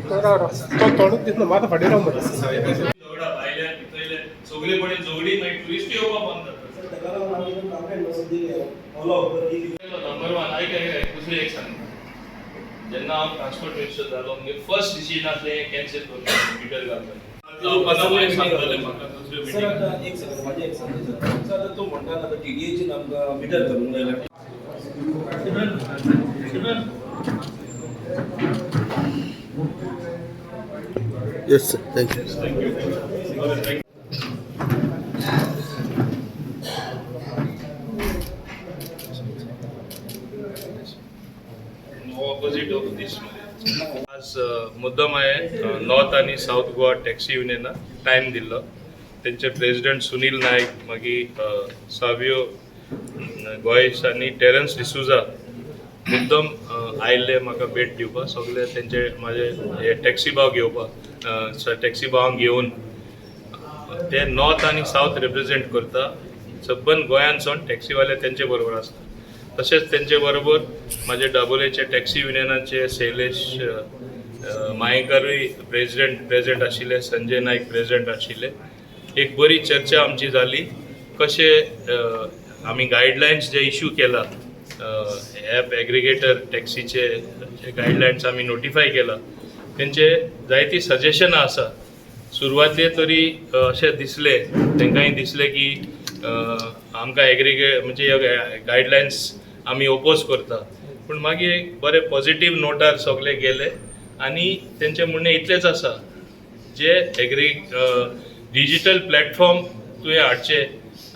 तो थोडं तिथनं माझा फाटी राहून बरं सगळे कडेन जोगडी मागीर ट्युरिस्ट येवपाक बंद नंबर वन ऐक दुसरें एक सांग जेन्ना हांव ट्रान्सपोर्ट मिनिस्टर जालो म्हणजे फर्स्ट डिसिजन आसलें कॅन्सल करपाचें मिटर घालपाचें सांगताले म्हाका दुसरे सर आता एक सेकंड माझे एक सांगतो सर आता तू म्हणता ना टीडीएची आमकां मिटर करून जायला Yes, sir. Thank you. Opposite of this आज मुद्दम आहे नॉर्थ आणि साऊथ गोवा टॅक्सी युनियनाक टायम दिल्लो तेंचे प्रेसिडेंट सुनील नायक मागीर सावियो गोयस आनी टेरन्स डिसुजा मुद्दम आयिल्ले म्हाका भेट दिवपाक सगळे तेंचे म्हाजे टॅक्सी भाव घेवपाक टॅक्सी भावांक घेवन ते नॉर्थ आनी साऊथ रिप्रेझेंट करता सबंद गोंयांतसून टॅक्सीवाले तेंचे बरोबर आसता तशेंच तेंचे बरोबर म्हाजे दाबोलेचे टॅक्सी युनियनाचे शैलेश मायेकरूय प्रेसिडेंट आशिल्ले संजय नायक प्रेसिडेंट आशिल्ले एक बरी चर्चा आमची जाली कशे आमी गायडलायन्स जे इश्यू केला ॲप एग्रिगेटर टॅक्सीचे जे गायडलायन्स आमी नोटिफाय केला तेंचे जायती सजेशनां आसा सुरवातेर तरी अशें दिसले तांकांय दिसले की आमकां म्हणजे गायडलायन्स आमी ओपोज करता पूण मागीर एक बरे पॉझिटिव्ह नोटार सगळे गेले आनी तेंचें म्हणणें इतलेंच आसा जे डिजिटल प्लॅटफॉर्म तुवें हाडचे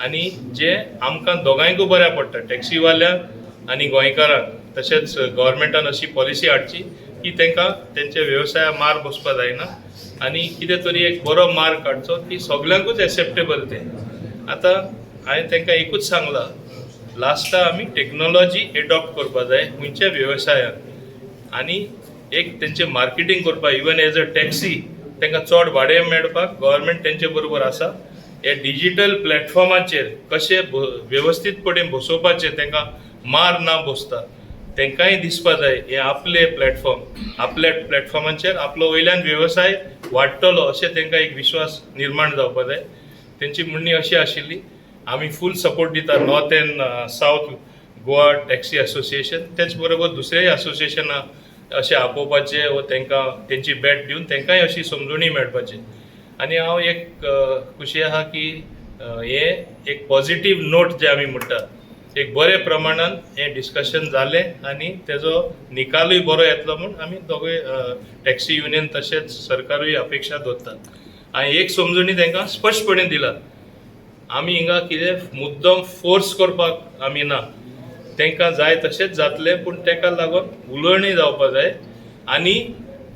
आनी जे आमकां दोगांयकूय बऱ्या पडटा टॅक्सीवाल्यांक आनी गोंयकारांक तशेंच गव्हर्मेंटान अशी पॉलिसी हाडची की तांकां तेंचे वेवसायाक मार बसपा जायना आनी कितें तरी एक बरो मार्क काडचो की सगल्यांकूच एक्सेप्टेबल ते आतां हांवें तांकां एकूच सांगलां लास्टा आमी टॅक्नोलॉजी एडॉप्ट करपा जाय खंयच्या वेवसायान आनी एक तेंचे मार्केटींग करपा इवन एज अ टॅक्सी तांकां चड भाडें मेळपाक गव्हर्मेंट तेंचे बरोबर आसा हे डिजिटल प्लॅटफॉर्माचेर कशे वेवस्थीतपणे बसोवपाचे तांकां मार ना बसता तांकांय दिसपा जाय हे आपले प्लॅटफॉर्म आपल्या प्लॅटफॉर्माचेर आपलो वयल्यान वेवसाय वाडटलो अशें तांकां एक विश्वास निर्माण जावपा जाय तेंची म्हणणी अशी आशिल्ली आमी फूल सपोर्ट दिता north end south Goa taxi association तेच बरोबर दुसरेय असोसिएशनां अशें आपोवपाचे व तांकां तेंची भेट दिवन तांकांय अशी समजुणी मेळपाची आनी हांव एक खुशी आहा की हे एक पॉझिटिव्ह नोट जे आमी म्हणटा एक बरे प्रमाणान हें डिस्कशन जालें आनी तेजो निकालूय बरो येतलो म्हूण आमी दोगूय टॅक्सी युनियन तशेंच सरकारूय अपेक्षा दवरता हांवें एक समजुणी तांकां स्पश्टपणे दिला आमी हिंगा कितें मुद्दम फोर्स करपाक आमी ना तांकां जाय तशेंच जातलें पूण ताका लागून उलवणी जावपा जाय आनी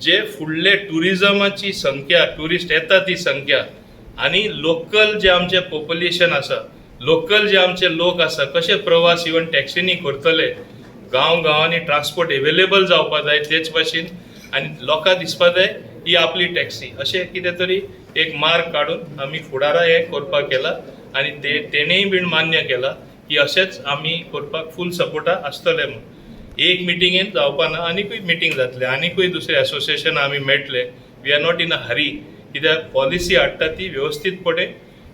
जे फुडले ट्युरिजमाची संख्या ट्युरिस्ट येता ती संख्या आनी लोकल जे आमचें पॉप्युलेशन आसा लोकल जे आमचे लोक आसा कशे प्रवास इवन टॅक्सीनी करतले गांवांनी ट्रान्सपोर्ट एवेलेबल जावपा जाय तेच भाशेन आनी लोकांक दिसपा जाय ही आपली टॅक्सी अशें कितें तरी एक मार्क काडून आमी फुडारा हें करपाक केला आनी तेणेय बीन मान्य केला की अशेंच आमी करपाक फूल सपोर्टा आसतले म्हूण एक मिटिंगेन जावपा ना आनीकूय मिटींग जातले आनीकूय दुसरे असोसिएशन आमी मेळटले वी आर नॉट इन अ हरी कित्याक पॉलिसी हाडटा ती वेवस्थीतपणे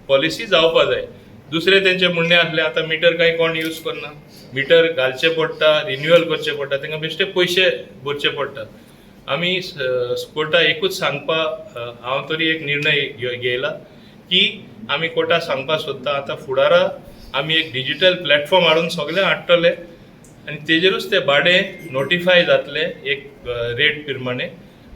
पॉलिसी जावपा जाय दुसरे तेंचे म्हणणें आसलें आतां मिटर कांय कोण यूज करना मिटर घालचें पडटा रिन्युअल करचें पडटा तांकां बेश्टे पयशे भरचे पडटा आमी कोर्टा एकूच सांगपा हांव तरी एक निर्णय घेयला की आमी कोर्टाक सांगपा सोदता आतां फुडारा आमी एक डिजिटल प्लॅटफॉर्म हाडून सगळे हाडटले आनी तेजेरूच ते भाडें नोटिफाय जातले एक रेट प्रमाणे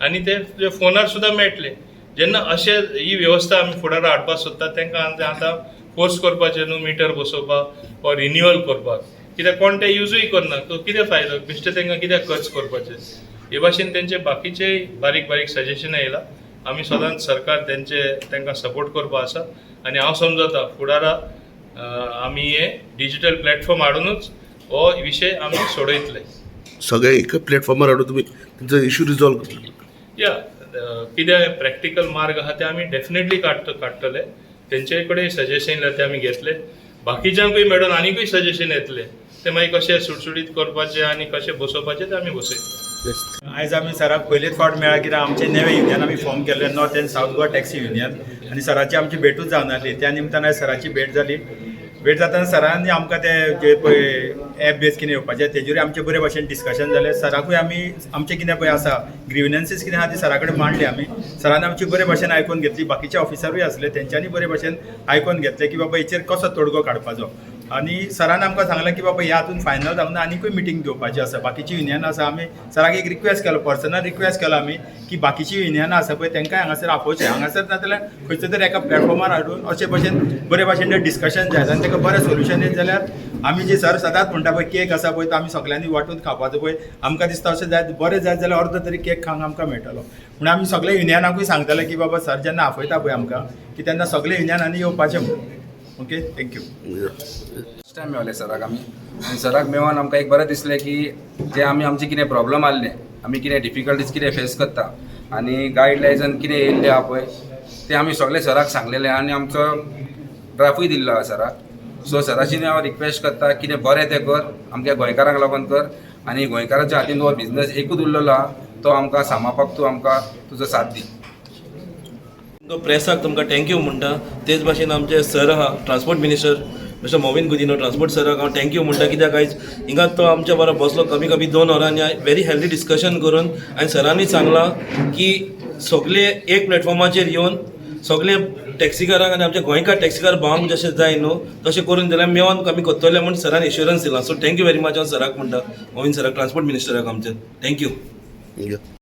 आनी ते फोनार सुद्दां मेळटले जेन्ना अशें ही वेवस्था आमी फुडारा हाडपाक सोदता तांकां आतां फोर्स करपाचें न्हू मिटर बसोवपाक वा रिन्युअल करपाक कित्याक कोण ते यूजूय करना तो कितें फायदो बेश्टे तांकां कित्याक खर्च करपाचें हे भाशेन तेंचे बाकीचेय बारीक बारीक सजेशनां येयला आमी सदांच सरकार तांकां सपोर्ट करपा आसा आनी हांव समजता फुडारा आमी हे डिजिटल प्लॅटफॉर्म हाडूनच हो विशय आमी सोडयतले सगळे एक प्लॅटफॉर्मार हाडून तुमी तेंचो इश्यू रिजॉल्व करतले या कितें प्रॅक्टिकल मार्ग आहा ते आमी डेफिनेटली काडटले तेंचे कडेन सजेशन येयलें ते आमी घेतले बाकीच्यांकूय मेळून आनीकूय सजेशन येतले ते मागीर कशें सुटसुटीत करपाचें आनी कशें बसोवपाचें ते आमी बसयतले Yes. आयज आमी सराक पयलेच फावट मेळ्ळा कित्याक आमचे नवे युनियन आमी फॉर्म केल्लें north end south Goa taxi union आनी सराची आमची भेटूच जावन आसली त्या निमतान आयज सराची भेट जाली. भेट जातना सरांनी आमकां ते जे पळय एप बेस कितें येवपाचें तेजेरूय आमचें बरे भशेन डिस्कशन जालें. सराकूय आमी आमचें कितें पळय आसा ग्रिविनन्सीस कितें आहा ती सरा कडेन मांडली आमी. सरान आमची बरे भशेन आयकून घेतली. बाकीचे ऑफिसरूय आसले तेंच्यांनी बरे भशेन आयकून घेतले की बाबा हेचेर कसो तोडगो काडपाचो. आनी सरान आमकां सांगलें की बाबा ह्या हातून फायनल जावंक ना आनीकूय मिटींग घेवपाची आसा. बाकीची युनियन आसा आमी सराक एक रिक्वेस्ट केलो पर्सनल रिक्वेस्ट केलो आमी की बाकीची युनियन आसा पळय तांकांय हांगासर आपोवचें. हांगासर ना जाल्यार खंयच्या तरी एका प्लॅटफॉर्मार हाडून अशे भशेन बरे भशेन तें डिस्कशन जाय आनी ताका बरें सोल्युशन येत जाल्यार आमी जे सर सदांच म्हणटा पळय केक आसा पळय तो आमी सगळ्यांनी वांटून खावपाचो पळय. आमकां दिसता अशें जाय बरें जाय जाल्यार अर्दो तरी केक खावंक आमकां मेळटलो. पूण आमी सगळे युनियनाकूय सांगतले की बाबा सर जेन्ना आपयता पळय आमकां की तेन्ना सगळे युनियनांनी येवपाचें म्हणून. Okay thank you. फर्स्ट टायम मेवले सराक आनी सराक मेळोन आमकां एक बरें दिसलें की जे आमचे कितें प्रॉब्लम आसले आमी कितें डिफिकल्टीज कितें फेस करता आनी गायडलायन्सान कितें येयल्लें आहा पळय तें आमी सगळे सराक सांगलेलें आनी आमचो ड्राफ्टूय दिल्लो आहा सराक. सो सराची हांव रिक्वेस्ट करता कितें बरें तें कर आमच्या गोंयकारांक लागून कर आनी गोंयकारांच्या हातीन हो बिझनस एकूच उरलेलो आहा तो आमकां सांबाळपाक तूं आमकां तुजो साथ दी. प्रेसाक तुमकां थँक्यू म्हणटा. तेच भाशेन आमचे सर आहा transport minister mister मोविन Gudino transport सराक हांव थँक्यू म्हणटा कित्याक आयज हिंगा तो आमच्या बरो बसलो कमी 2 वरांनी व्हेरी हेल्दी डिस्कशन करून आनी सरांनी सांगलां की सगळे एक प्लॅटफॉर्माचेर येवन सगळे टॅक्सीकारांक आनी आमचे गोंयकार टॅक्सीकार भावांक जशें जाय न्हू तशें करून जाल्यार मेळोन आमी करतले म्हूण सरान एश्युरन्स दिला. सो थँक्यू व्हेरी मच हांव सराक म्हणटा मोविन सराक ट्रान्सपोर्ट मिनिस्टराक आमचे थँक्यू. Yeah.